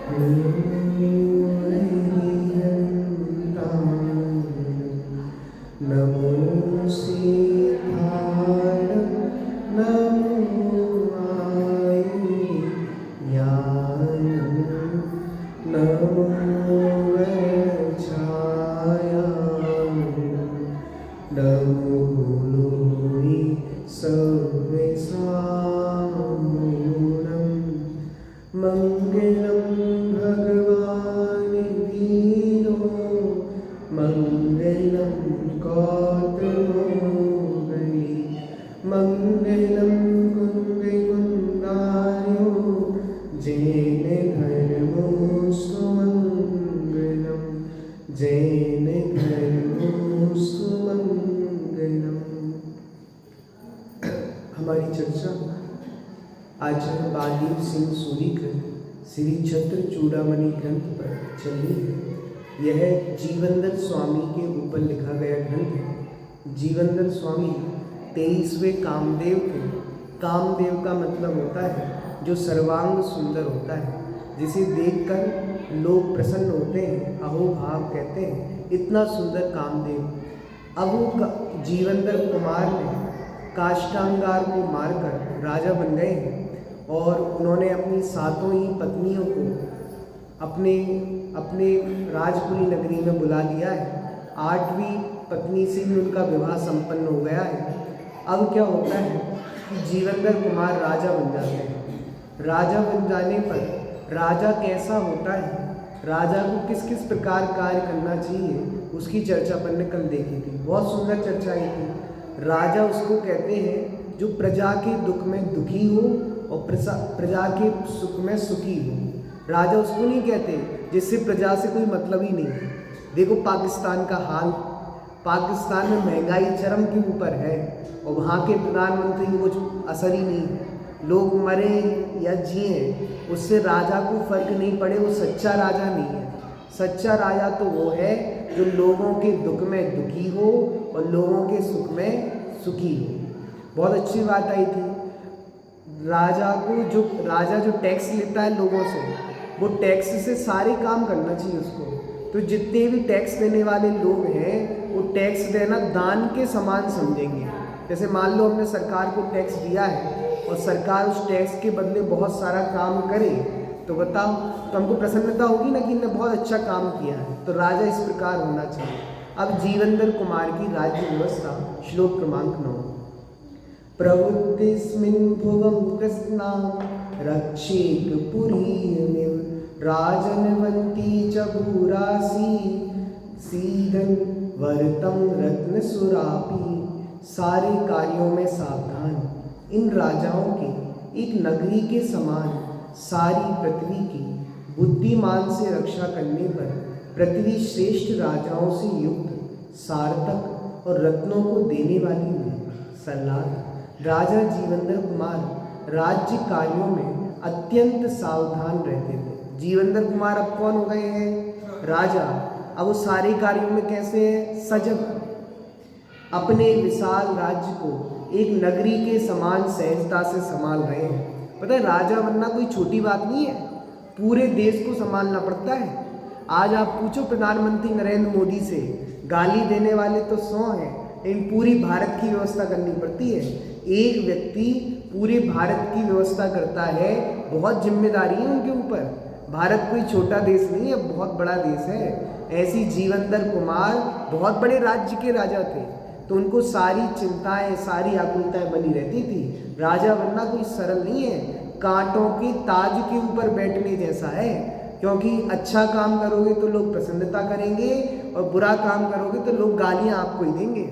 नमो सीताय नमो आयुर्याय नमो वैछाय नमो लोहि सर्वेषां मंगलम भगवान वीरो मंगलम गौतमोगरी मंगलम कुंदकुंदायो जैन धर्मो सुमंगलम जैन धर्मो सुमंगलम। हमारी चर्चा आचार्य बालदेव सिंह सूरी के श्री छत्र चूड़ामणि ग्रंथ पर चल रही है। यह जीवनदर स्वामी के ऊपर लिखा गया ग्रंथ है। जीवनदर स्वामी 23वें कामदेव थे। कामदेव का मतलब होता है जो सर्वांग सुंदर होता है, जिसे देखकर लोग प्रसन्न होते हैं, अहोभाव कहते हैं, इतना सुंदर कामदेव। अब जीवनदर कुमार ने काष्टांगार को मारकर राजा बन गए हैं और उन्होंने अपनी 7 ही पत्नियों को अपने राजपुरी नगरी में बुला लिया है। 8वीं पत्नी से भी उनका विवाह संपन्न हो गया है। अब क्या होता है कि जीवनदर कुमार राजा बन जाते हैं। राजा बन जाने पर राजा कैसा होता है, राजा को किस किस प्रकार कार्य करना चाहिए, उसकी चर्चा अपन ने कल देखी थी। बहुत सुंदर चर्चा आई थी। राजा उसको कहते हैं जो प्रजा के दुख में दुखी हो और प्रजा के सुख में सुखी हो। राजा उसको नहीं कहते जिससे प्रजा से कोई मतलब ही नहीं है। देखो पाकिस्तान का हाल, पाकिस्तान में महंगाई चरम के ऊपर है और वहाँ के प्रधानमंत्री को कुछ असर ही नहीं है। लोग मरे या जिए उससे राजा को फर्क नहीं पड़े, वो सच्चा राजा नहीं है। सच्चा राजा तो वो है जो लोगों के दुख में दुखी हो और लोगों के सुख में सुखी हो। बहुत अच्छी बात आई थी। राजा जो टैक्स लेता है लोगों से, वो टैक्स से सारे काम करना चाहिए उसको। तो जितने भी टैक्स देने वाले लोग हैं वो टैक्स देना दान के समान समझेंगे। जैसे मान लो हमने सरकार को टैक्स दिया है और सरकार उस टैक्स के बदले बहुत सारा काम करे, तो बताओ, तो हमको प्रसन्नता होगी ना कि इन्होंने बहुत अच्छा काम किया है। तो राजा इस प्रकार होना चाहिए। अब जीवनदर कुमार की राज्य व्यवस्था, श्लोक क्रमांक 9। प्रवृत्तिस्मिन् भुवं कृष्णा रक्षेत पुरीयमिव राजन्वन्ती च भूरासी सीदन वर्तम रत्नसुरापी। सारे कार्यों में सावधान इन राजाओं के एक नगरी के समान सारी पृथ्वी की बुद्धिमान से रक्षा करने पर पृथ्वी श्रेष्ठ राजाओं से युक्त सार्थक और रत्नों को देने वाली हुई। सलाह, राजा जीवनदर कुमार राज्य कार्यों में अत्यंत सावधान रहते थे। जीवनदर कुमार अब कौन हो गए हैं? राजा। अब वो सारे कार्यों में कैसे हैं? सजग। अपने विशाल राज्य को एक नगरी के समान सहजता से संभाल रहे हैं। पता है, राजा बनना कोई छोटी बात नहीं है, पूरे देश को संभालना पड़ता है। आज आप पूछो प्रधानमंत्री नरेंद्र मोदी से, गाली देने वाले तो 100 हैं, लेकिन पूरी भारत की व्यवस्था करनी पड़ती है। एक व्यक्ति पूरे भारत की व्यवस्था करता है, बहुत जिम्मेदारी है उनके ऊपर। भारत कोई छोटा देश नहीं है, बहुत बड़ा देश है। ऐसी जीवनदर कुमार बहुत बड़े राज्य के राजा थे, तो उनको सारी चिंताएं, सारी आकुलताएं बनी रहती थी। राजा बनना कोई सरल नहीं है, कांटों के ताज के ऊपर बैठने जैसा है। क्योंकि अच्छा काम करोगे तो लोग प्रसन्नता करेंगे और बुरा काम करोगे तो लोग गालियां आपको ही देंगे।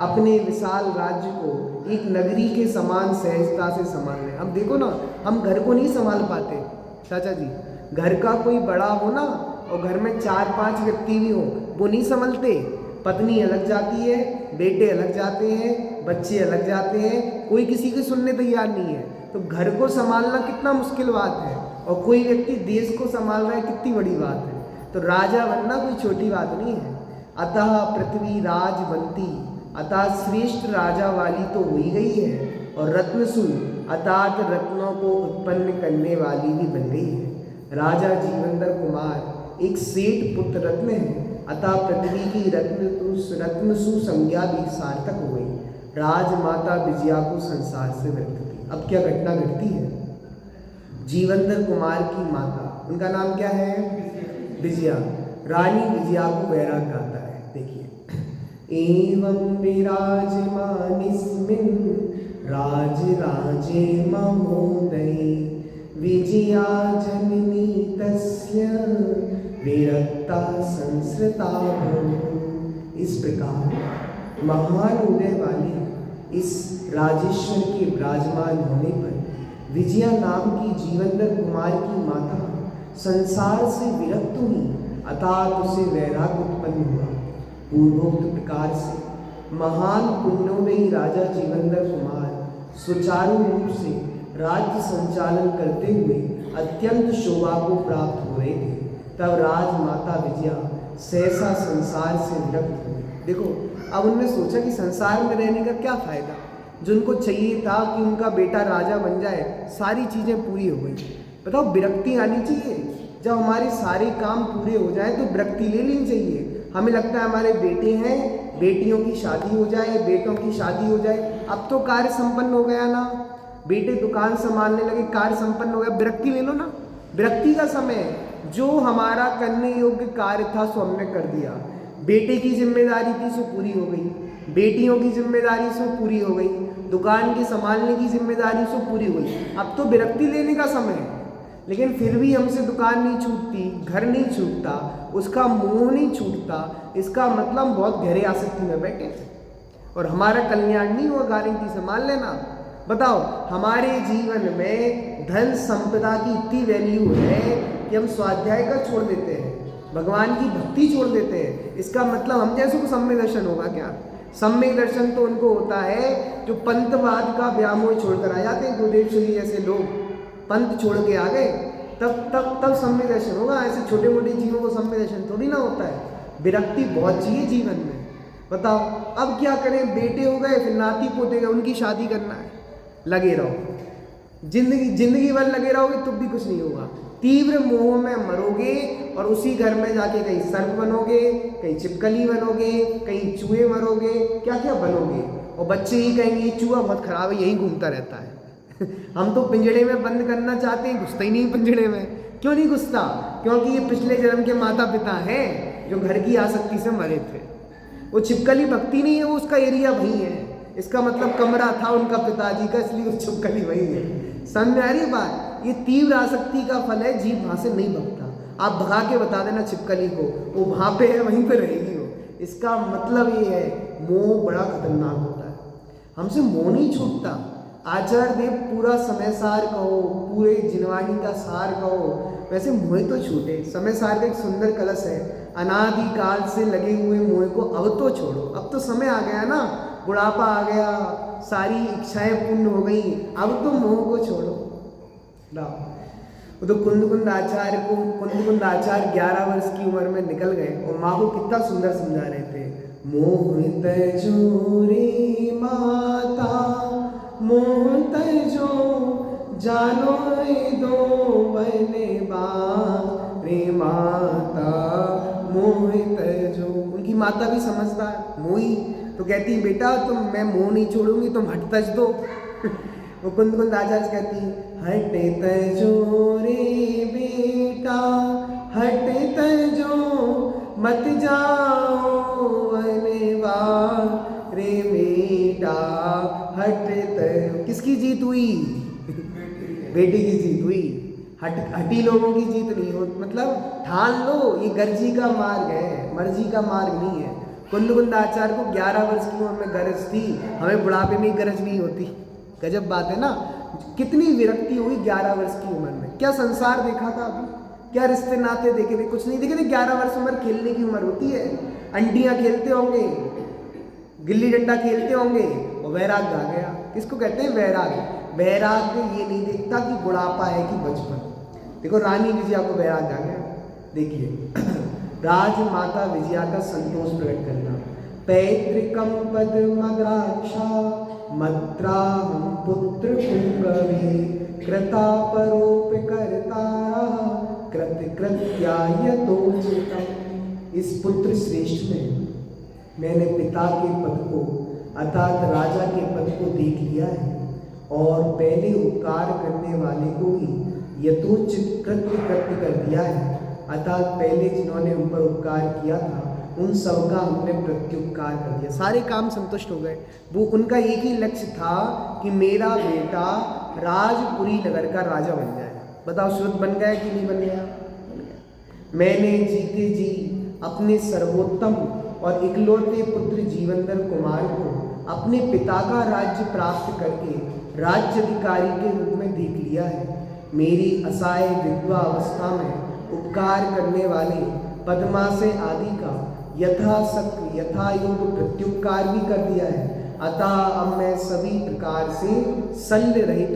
अपने विशाल राज्य को एक नगरी के समान सहजता से संभाल रहे। अब देखो ना, हम घर को नहीं संभाल पाते चाचा जी। घर का कोई बड़ा हो ना और घर में 4-5 व्यक्ति भी हो, वो नहीं संभलते। पत्नी अलग जाती है, बेटे अलग जाते हैं, बच्चे अलग जाते हैं, कोई किसी की सुनने तैयार नहीं है। तो घर को संभालना कितना मुश्किल बात है, और कोई व्यक्ति देश को संभाल रहा है, कितनी बड़ी बात है। तो राजा बनना कोई छोटी बात नहीं है। अतः पृथ्वी राज बनती, अतः श्रेष्ठ राजा वाली तो हो ही गई है, और रत्नसु अर्थात रत्नों को उत्पन्न करने वाली भी बन गई है। राजा जीवंदर कुमार एक सेठ पुत्र रत्न है, अतः पृथ्वी की रत्न सुसंज्ञा भी सार्थक हो गई। राजमाता विजया को संसार से विरक्त थी। अब क्या घटना घटती है? जीवंदर कुमार की माता, उनका नाम क्या है? विजया। रानी विजया को वैराग गाता है। देखिए, एवं विराजमानिस्मिन् राजराजे महोदये विजया जननी तस्य विरक्ता संस्कृता भवतु। इस प्रकार महान उदय वाले इस राजेश्वर के विराजमान होने पर विजया नाम की जीवंदर कुमार की माता संसार से विरक्त हुई, अर्थात उसे वैराग उत्पन्न हुआ। पूर्वोक्त प्रकार से महान पुण्योदयी राजा जीवंदर कुमार सुचारू रूप से राज्य संचालन करते हुए अत्यंत शोभा को प्राप्त हो रहे थे। तब राजमाता विजया सहसा संसार से विरक्त हुई। देखो, अब उनने सोचा कि संसार में रहने का क्या फायदा, जो उनको चाहिए था कि उनका बेटा राजा बन जाए, सारी चीज़ें पूरी हो गई। बताओ, विरक्ति आनी चाहिए। जब हमारे सारे काम पूरे हो जाए तो विरक्ति ले लेनी चाहिए। हमें लगता है हमारे बेटे हैं, बेटियों की शादी हो जाए, बेटों की शादी हो जाए। अब तो कार्य संपन्न हो गया ना, बेटे दुकान संभालने लगे, कार्य संपन्न हो गया, विरक्ति ले लो ना। विरक्ति का समय, जो हमारा करने योग्य कार्य था सो हमने कर दिया। बेटे की जिम्मेदारी थी सो पूरी हो गई, बेटियों की जिम्मेदारी सो पूरी हो गई, दुकान के संभालने की जिम्मेदारी सो पूरी हो गई। अब तो विरक्ति लेने का समय है। लेकिन फिर भी हमसे दुकान नहीं छूटती, घर नहीं छूटता, उसका मोह नहीं छूटता। इसका मतलब बहुत गहरे आसक्ति में बैठे और हमारा कल्याण नहीं हुआ। गारंटी संभाल लेना। बताओ, हमारे जीवन में धन संपदा की इतनी वैल्यू है कि हम स्वाध्याय का छोड़ देते हैं, भगवान की भक्ति छोड़ देते हैं। इसका मतलब हम जैसों को सम्यक दर्शन होगा क्या? सम्यक दर्शन तो उनको होता है जो पंथवाद का व्यामोह छोड़कर आ जाते हैं। गुरुदेव श्री जैसे लोग पंथ छोड़ के आ गए, तब सम्यक दर्शन होगा। ऐसे छोटे मोटे जीवों को सम्यक दर्शन थोड़ी ना होता है। विरक्ति बहुत चाहिए जीवन में। बताओ, अब क्या करें? बेटे हो गए, फिर नाती पोते गए, उनकी शादी करना है, लगे रहो। जिंदगी भर लगे रहोगे तो भी कुछ नहीं होगा। तीव्र मोह में मरोगे और उसी घर में जाके कहीं सर्प बनोगे, कहीं छिपकली बनोगे, कहीं चूहे मरोगे, क्या क्या बनोगे। और बच्चे ही कहेंगे ये चूहा बहुत खराब है, यहीं घूमता रहता है। हम तो पिंजड़े में बंद करना चाहते हैं, घुसता ही नहीं पिंजड़े में। क्यों नहीं घुसता? क्योंकि ये पिछले जन्म के माता पिता हैं जो घर की आसक्ति से मरे थे। वो छिपकली भक्ति नहीं है, वो उसका एरिया वही है। इसका मतलब कमरा था उनका पिताजी का, इसलिए वो छिपकली वही है। समझ आ रही बात? ये तीव्र आसक्ति का फल है। जीव वहाँ से नहीं भगता। आप भगा के बता देना छिपकली को, वो वहाँ पे है, वहीं पे रहेगी वो। इसका मतलब ये है, मोह बड़ा खतरनाक होता है। हमसे मोह नहीं छूटता। आचार्य देव पूरा समय सार कहो, पूरे जिनवाणी का सार कहो, वैसे मोह तो छूटे। समय सार का एक सुंदर कलश है, अनादिकाल से लगे हुए मोह को अब तो छोड़ो। अब तो समय आ गया ना, बुढ़ापा आ गया, सारी इच्छाएं पूर्ण हो गई, अब तो मोह को छोड़ो। वो तो कुंद आचार्य 11 वर्ष की उम्र में निकल गए और माँ को कितना सुंदर समझा रहे थे। मोह तजो रे माता, मोह तजो जानो दो बने रे माता, मोह तजो। उनकी माता भी समझदार, मोही, तो कहती बेटा तुम, मैं मोह नहीं छोड़ूंगी, तुम हट तज दो। वो कुंद आचार्य कहती हट तजो रे बेटा, हट तजो मत जाओ वनवा रे बेटा, हट तजो। किसकी जीत हुई? बेटे की जीत हुई। हटी लोगों की जीत नहीं हो। मतलब ठान लो, ये गर्जी का मार्ग है, मर्जी का मार्ग नहीं है। कुंद आचार्य को 11 वर्ष की उम्र में गरज थी, हमें बुढ़ापे में गरज नहीं होती। गजब बात है ना। कितनी विरक्ति हुई 11 वर्ष की उम्र में। क्या संसार देखा था अभी? क्या रिश्ते नाते देखे थे? कुछ नहीं देखे थे। 11 वर्ष उम्र खेलने की उम्र होती है। अंटियां खेलते होंगे, गिल्ली डंडा खेलते होंगे और वैराग आ गया। किसको कहते हैं? वैराग। वैराग ये नहीं देखता कि बुढ़ापा है कि बचपन। देखो, रानी विजया को वैराग आ गया। देखिए, राजमाता विजया का संतोष प्रकट करना। पैतृकम पद्मद्राक्षा पुत्र पुंगवे, कृता परोपकर्ता कृत्या यथोचितम्। इस पुत्र श्रेष्ठ में मैंने पिता के पद को अर्थात राजा के पद को देख लिया है और पहले उपकार करने वाले को ही यथोचित कृत्य कर दिया है, अर्थात पहले जिन्होंने हम पर उपकार किया था उन सब का हमने प्रत्युपकार कर दिया। सारे काम संतुष्ट हो गए। वो उनका एक ही लक्ष्य था कि मेरा बेटा राजपुरी नगर का राजा बन जाए। बताओ श्रुत बन गया कि नहीं बन गया? मैंने जीते जी अपने सर्वोत्तम और इकलौते पुत्र जीवनधर कुमार को अपने पिता का राज्य प्राप्त करके राज्य अधिकारी के रूप में देख लिया है। मेरी असहाय विधवा अवस्था में उपकार करने वाले पद्माशय आदि का यथाशक्ति यथायोग प्रत्युपकार भी कर दिया है। अतः अब मैं सभी प्रकार से शल्य रहित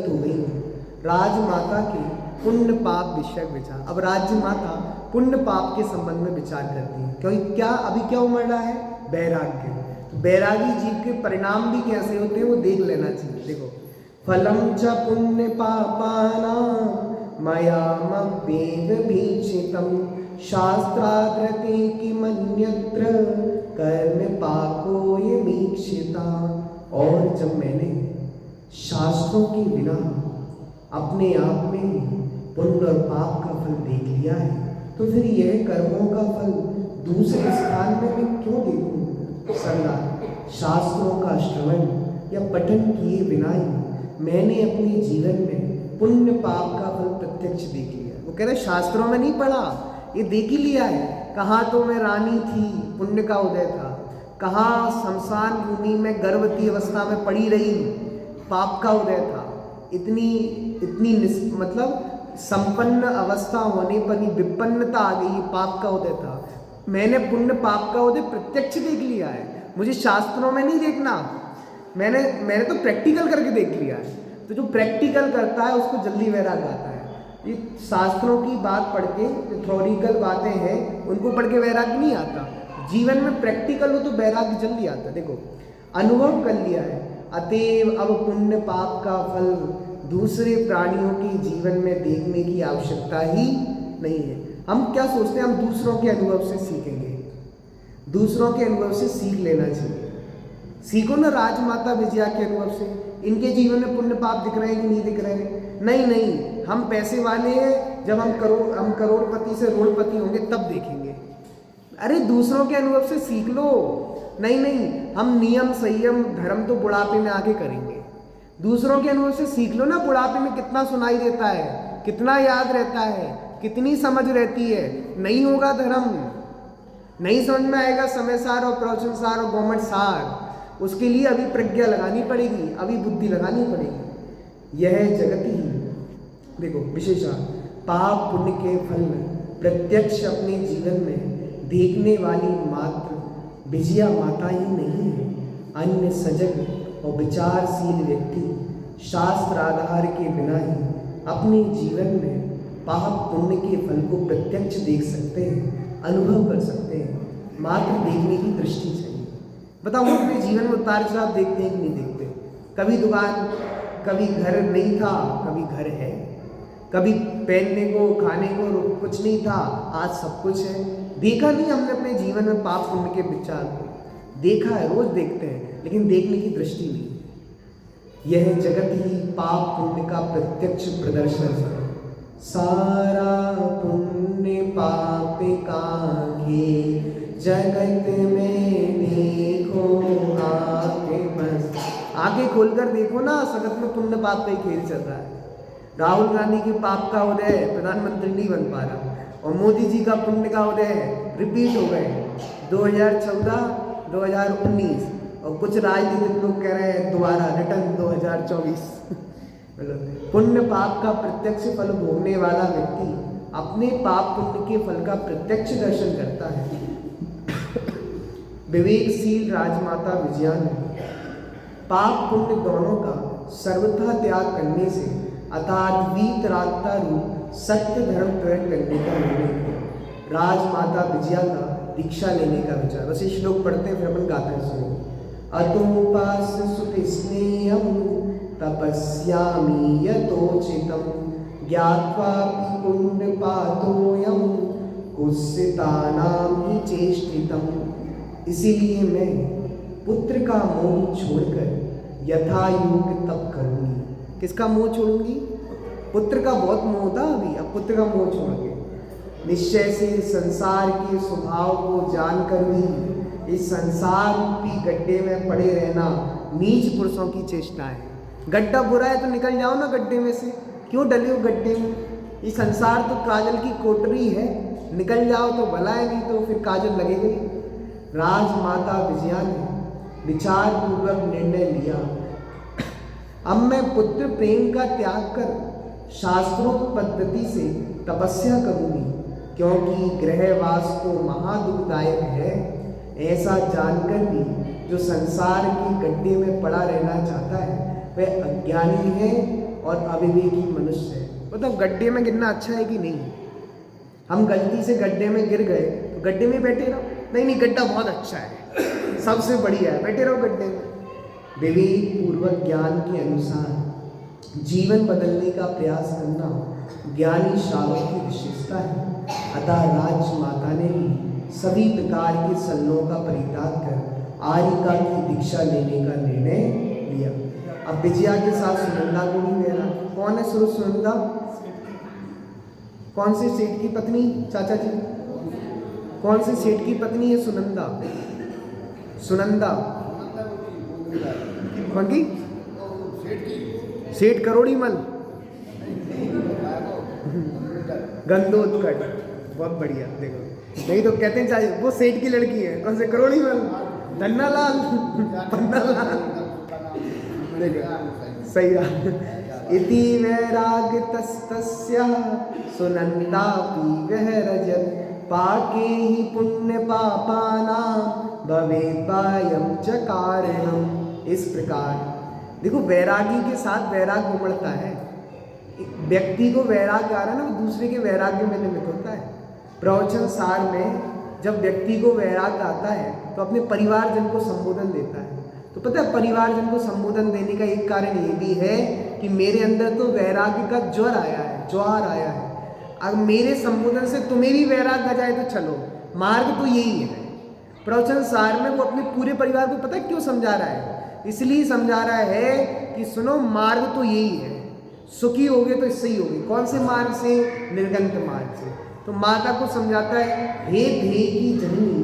हो गई हूँ। राजमाता के पुण्य पाप विषय विचार। अब राज्य माता पुण्य पाप के संबंध में विचार करती है, क्योंकि अभी क्या उमड़ रहा है? वैराग्य। तो वैरागी जीव के परिणाम भी कैसे होते हैं वो देख लेना चाहिए। देखो, फलम च पुण्य पापानां मयामप्येव भीक्षितम् शास्त्राद्रते किमन्यत्र कर्म पापोयमीक्षिता। और जब मैंने शास्त्रों के बिना अपने आप में पुण्य और पाप का फल देख लिया है, तो फिर यह कर्मों का फल दूसरे स्थान में मैं क्यों देखूं? सदा शास्त्रों का श्रवण या पठन किए बिना ही मैंने अपने जीवन में पुण्य पाप का फल प्रत्यक्ष देख लिया। वो कह रहे शास्त्रों में नहीं पढ़ा, ये देख ही लिया है। कहाँ तो मैं रानी थी, पुण्य का उदय था। कहाँ शमशान भूमि में गर्भवती अवस्था में पड़ी रही, पाप का उदय था। इतनी मतलब संपन्न अवस्था होने पर ही विपन्नता आ गई, पाप का उदय था। मैंने पुण्य पाप का उदय प्रत्यक्ष देख लिया है। मुझे शास्त्रों में नहीं देखना, मैंने तो प्रैक्टिकल करके देख लिया है। तो जो प्रैक्टिकल करता है उसको जल्दी वैराग्य आता है। ये शास्त्रों की बात पढ़ के जो थ्योरिकल बातें हैं उनको पढ़ के वैराग्य नहीं आता। जीवन में प्रैक्टिकल हो तो वैराग्य जल्दी आता। देखो, अनुभव कर लिया है, अतएव अब पुण्य पाप का फल दूसरे प्राणियों के जीवन में देखने की आवश्यकता ही नहीं है। हम क्या सोचते हैं, हम दूसरों के अनुभव से सीखेंगे, दूसरों के अनुभव से सीख लेना चाहिए। सीखो ना राजमाता विजया के अनुभव से, इनके जीवन में पुण्य पाप दिख रहे हैं कि नहीं दिख रहे हैं? नहीं, हम पैसे वाले हैं, जब हम करोड़पति से रोड़पति होंगे तब देखेंगे। अरे दूसरों के अनुभव से सीख लो। नहीं, हम नियम संयम धर्म तो बुढ़ापे में आके करेंगे। दूसरों के अनुभव से सीख लो ना। बुढ़ापे में कितना सुनाई देता है, कितना याद रहता है, कितनी समझ रहती है। नहीं होगा धर्म, नहीं समझ में आएगा समय सार और प्रवचन सार और गवर्नमेंट सार। उसके लिए अभी प्रज्ञा लगानी पड़ेगी, अभी बुद्धि लगानी पड़ेगी। यह जगत ही देखो विशेषा पाप पुण्य के फल प्रत्यक्ष अपने जीवन में देखने वाली मात्र विजया माता ही नहीं है। अन्य सजग और विचारशील व्यक्ति शास्त्र आधार के बिना ही अपने जीवन में पाप पुण्य के फल को प्रत्यक्ष देख सकते हैं, अनुभव कर सकते हैं। मात्र देखने की दृष्टि चाहिए। बताओ, अपने जीवन में उतार चढ़ाव देखते हैं कि नहीं देखते? कभी दुकान, कभी घर नहीं था, कभी घर है। कभी पहनने को खाने को कुछ नहीं था, आज सब कुछ है। देखा नहीं हमने अपने जीवन में पाप पुण्य के विचार को? देखा है, रोज देखते हैं, लेकिन देखने की दृष्टि नहीं। यह जगत ही पाप पुण्य का प्रत्यक्ष प्रदर्शन है। सारा पुण्य पाप काहे जगत में देखो आके बस। आंखें खोलकर देखो ना, जगत में पुण्य पाप का ही खेल चल रहा है। राहुल गांधी के पाप का उदय प्रधानमंत्री नहीं बन पा रहा, और मोदी जी का पुण्य का उदय रिपीट हो गए 2014, 2019, और कुछ राजनीतिक लोग कह रहे हैं दोबारा रिटर्न 2024। मतलब पुण्य पाप का प्रत्यक्ष फल भोगने वाला व्यक्ति अपने पाप पुण्य के फल का प्रत्यक्ष दर्शन करता है। विवेकशील राजमाता विजया ने पाप पुण्य दोनों का सर्वथा त्याग करने से अर्थात वीतरागता रूप सत्य धर्म ग्रहण करने का निर्णय किया। राजमाता विजया का दीक्षा लेने का विचार। वैसे श्लोक पढ़ते हैं, फिर अपन गाते हैं। सुनो, अतोपास सुत स्नेहम तपस्यामि यथोचितम ज्ञात्वापि कुंडपातोऽयं कुत्सितानां हि चेष्टितम्। इसीलिए मैं पुत्र का मोह छोड़कर यथा योग तप करूंगी। किसका मोह छोड़ूंगी? पुत्र का बहुत मोह था अभी, अब पुत्र का मोह छोड़ के निश्चय से संसार के स्वभाव को जानकर भी इस संसार रूपी गड्ढे में पड़े रहना नीच पुरुषों की चेष्टा है। गड्ढा बुरा है तो निकल जाओ ना गड्ढे में से, क्यों डले हो गड्ढे में? ये संसार तो काजल की कोटरी है, निकल जाओ तो भला है, नहीं तो फिर काजल लगेगी। राजमाता विजया ने विचार पूर्वक निर्णय लिया, अब मैं पुत्र प्रेम का त्याग कर शास्त्रोक्त पद्धति से तपस्या करूंगी, क्योंकि गृहवास तो महादुखदायक है। ऐसा जानकर भी जो संसार के गड्ढे में पड़ा रहना चाहता है वह अज्ञानी है और अविवेकी मनुष्य है। मतलब गड्ढे में गिरना अच्छा है कि नहीं? हम गलती से गड्ढे में गिर गए तो गड्ढे में बैठे रहो? नहीं, गड्ढा बहुत अच्छा है, सबसे बढ़िया है, बैठे रहो गड्ढे में। विवेक पूर्वक ज्ञान के अनुसार जीवन बदलने का प्रयास करना ज्ञानी श्रावक की विशेषता है। अतः राजमाता ने भी सभी प्रकार के सल्लों का परित्याग कर आर्यिका की दीक्षा लेने का निर्णय लिया। अब विजया के साथ सुनंदा को भी लेना। कौन है सुनंदा? कौन से सेठ की पत्नी? चाचा जी, कौन से सेठ की पत्नी है सुनंदा? सुनंदा कौन की? सेठ करोड़ीमल, गंदोदकट, बहुत बढ़िया। देखो, नहीं तो कहते हैं चाहिए वो सेठ की लड़की है। कौन से? करोड़ीमल, धन्नालाल, पन्नालाल। देखो सही है। इति वैराग्यतस्तस्या सुनन्दापि विहरजत् पाके हि पुण्य पापानां भवेद्भयं च कारणम्। इस प्रकार देखो, वैरागी के साथ वैराग्य उमड़ता है। व्यक्ति को वैराग्य आ रहा है ना, वो दूसरे के वैराग्य में निमित्त होता है। प्रवचन सार में जब व्यक्ति को वैराग्य आता है तो अपने परिवारजन को संबोधन देता है। तो पता है, परिवारजन को संबोधन देने का एक कारण ये भी है कि मेरे अंदर तो वैराग्य का ज्वर आया है, ज्वार आया है। अब मेरे संबोधन से तुम्हें भी वैराग्य आ जाए तो चलो, मार्ग तो यही है। प्रवचन सार में वो अपने पूरे परिवार को पता है क्यों समझा रहा है? इसलिए समझा रहा है कि सुनो, मार्ग तो यही है, सुखी होगे तो इससे ही होगे। कौन से मार्ग से? निर्गंत मार्ग से। तो माता को समझाता है, हे धे की जननी,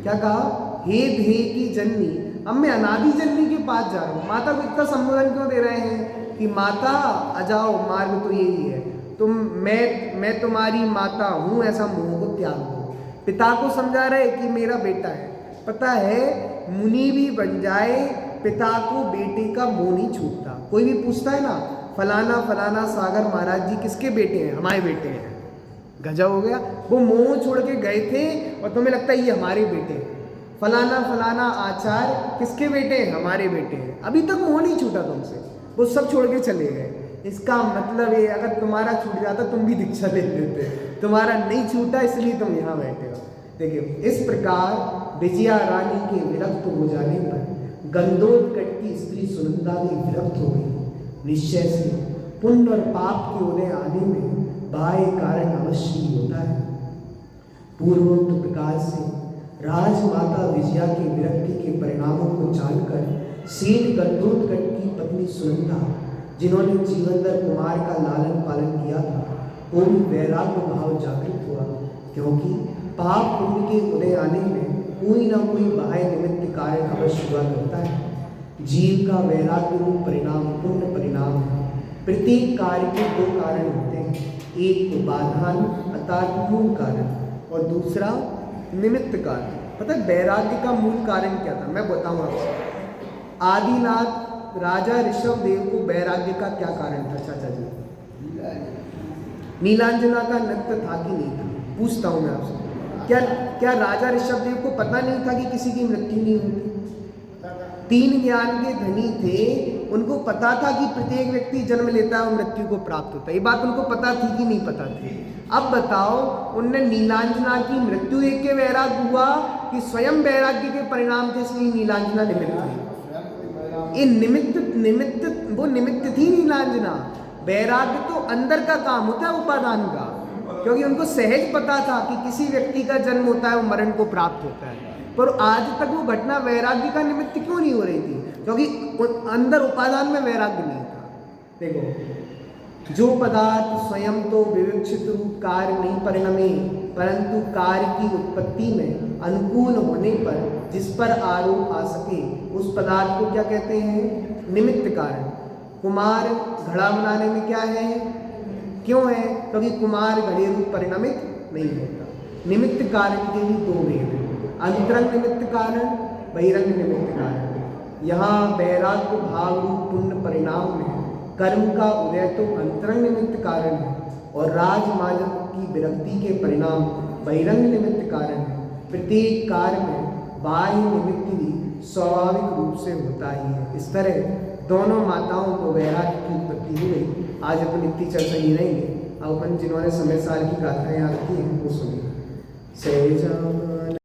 क्या कहा? हे धे की जननी, अब मैं अनादि जननी के पास जा रहा हूँ। माता को इतना संबोधन क्यों दे रहे हैं कि माता आ जाओ, मार्ग तो यही है, मैं तुम्हारी माता हूँ, ऐसा मोह को त्याग दो। पिता को समझा रहे कि मेरा बेटा है। पता है, मुनि भी बन जाए, पिता को बेटे का मोह नहीं छूटता। कोई भी पूछता है ना, फलाना फलाना सागर महाराज जी किसके बेटे हैं? हमारे बेटे हैं। गजब हो गया, वो मोह छोड़ के गए थे और तुम्हें लगता है ये हमारे बेटे हैं। फलाना फलाना आचार्य किसके बेटे हैं? हमारे बेटे हैं। अभी तक मोह नहीं छूटा तुमसे, वो सब छोड़ के चले गए। इसका मतलब है, अगर तुम्हारा छूट जाता तुम भी दीक्षा ले लेते। तुम्हारा नहीं छूटा इसलिए तुम यहाँ बैठे हो। देखिए, इस प्रकार विजया रानी के विरक्त हो जाने पर गंधोदकट की स्त्री सुनंदा भी विरक्त हो गई। निश्चय से पुण्य और पाप के उदय आने में बाह्य कारण अवश्य ही होता है। पूर्वोक्त प्रकार से राजमाता विजया की विरक्ति के परिणामों को जानकर सेठ गंधोदकट की पत्नी सुनंदा, जिन्होंने जीवन भर कुमार का लालन पालन किया था, वो भी वैराग्य भाव जागृत हुआ। क्योंकि पाप पुण्य के उदय आने में कोई ना कोई बाह्य निमित्त कारण अवश्य हुआ करता है। जीव का वैराग्य रूप परिणाम पुण्य परिणाम है। प्रत्येक कार्य के दो कारण होते हैं, एक उपादान अर्थात मूल कारण और दूसरा निमित्त कारण। पता है वैराग्य का मूल कारण क्या था? मैं बताऊं आपसे। आदिनाथ राजा ऋषभ देव को वैराग्य का क्या कारण था चाचा जी? नीलांजना का नृत्य था कि नहीं था? पूछता हूं मैं आपसे। क्या राजा ऋषभ देव को पता नहीं था कि किसी की मृत्यु नहीं होती? 3 ज्ञान के धनी थे, उनको पता था कि प्रत्येक व्यक्ति जन्म लेता है और मृत्यु को प्राप्त होता है। ये बात उनको पता थी कि नहीं पता थी? अब बताओ, उनने नीलांजना की मृत्यु देख के वैराग्य हुआ कि स्वयं वैराग्य के परिणाम थे इसलिए नीलांजना निमित्त थी? ये निमित्त वो निमित्त थी नीलांजना। वैराग्य तो अंदर का काम होता है उपादान का, क्योंकि उनको सहज पता था कि किसी व्यक्ति का जन्म होता है वो मरण को प्राप्त होता है, पर आज तक वो घटना वैराग्य का निमित्त क्यों नहीं हो रही थी? क्योंकि अंदर उपादान में वैराग्य नहीं था। देखो, जो पदार्थ स्वयं तो विवक्षित रूप कार्य नहीं परिणमे, परंतु कार्य की उत्पत्ति में अनुकूल होने पर जिस पर आरोप आ सके, उस पदार्थ को क्या कहते हैं? निमित्त कारण। कुमार घड़ा बनाने में क्या है? क्यों है? क्योंकि कुमार घड़े रूप परिणमित नहीं होता। निमित्त कारण के भी दो भेद हैं, अंतरंग निमित्त कारण, बहिरंग निमित्त कारण। यहाँ वैराग्य भाव रूप पुण्य परिणाम में कर्म का उदय तो अंतरंग निमित्त कारण है, और राजमार्ग की विरक्ति के परिणाम बहिरंग निमित्त कारण है। प्रत्येक कार्य में बाह्य निमित्त भी स्वाभाविक रूप से होता ही है। इस तरह दोनों माताओं को वैराग्य की उत्पत्ति हो गई। आज अपन इतनी चर्चा ही रहेंगे। अब अपन जिन्होंने समय साल की गाथाएं याद की हैं वो सुनिए। सहजा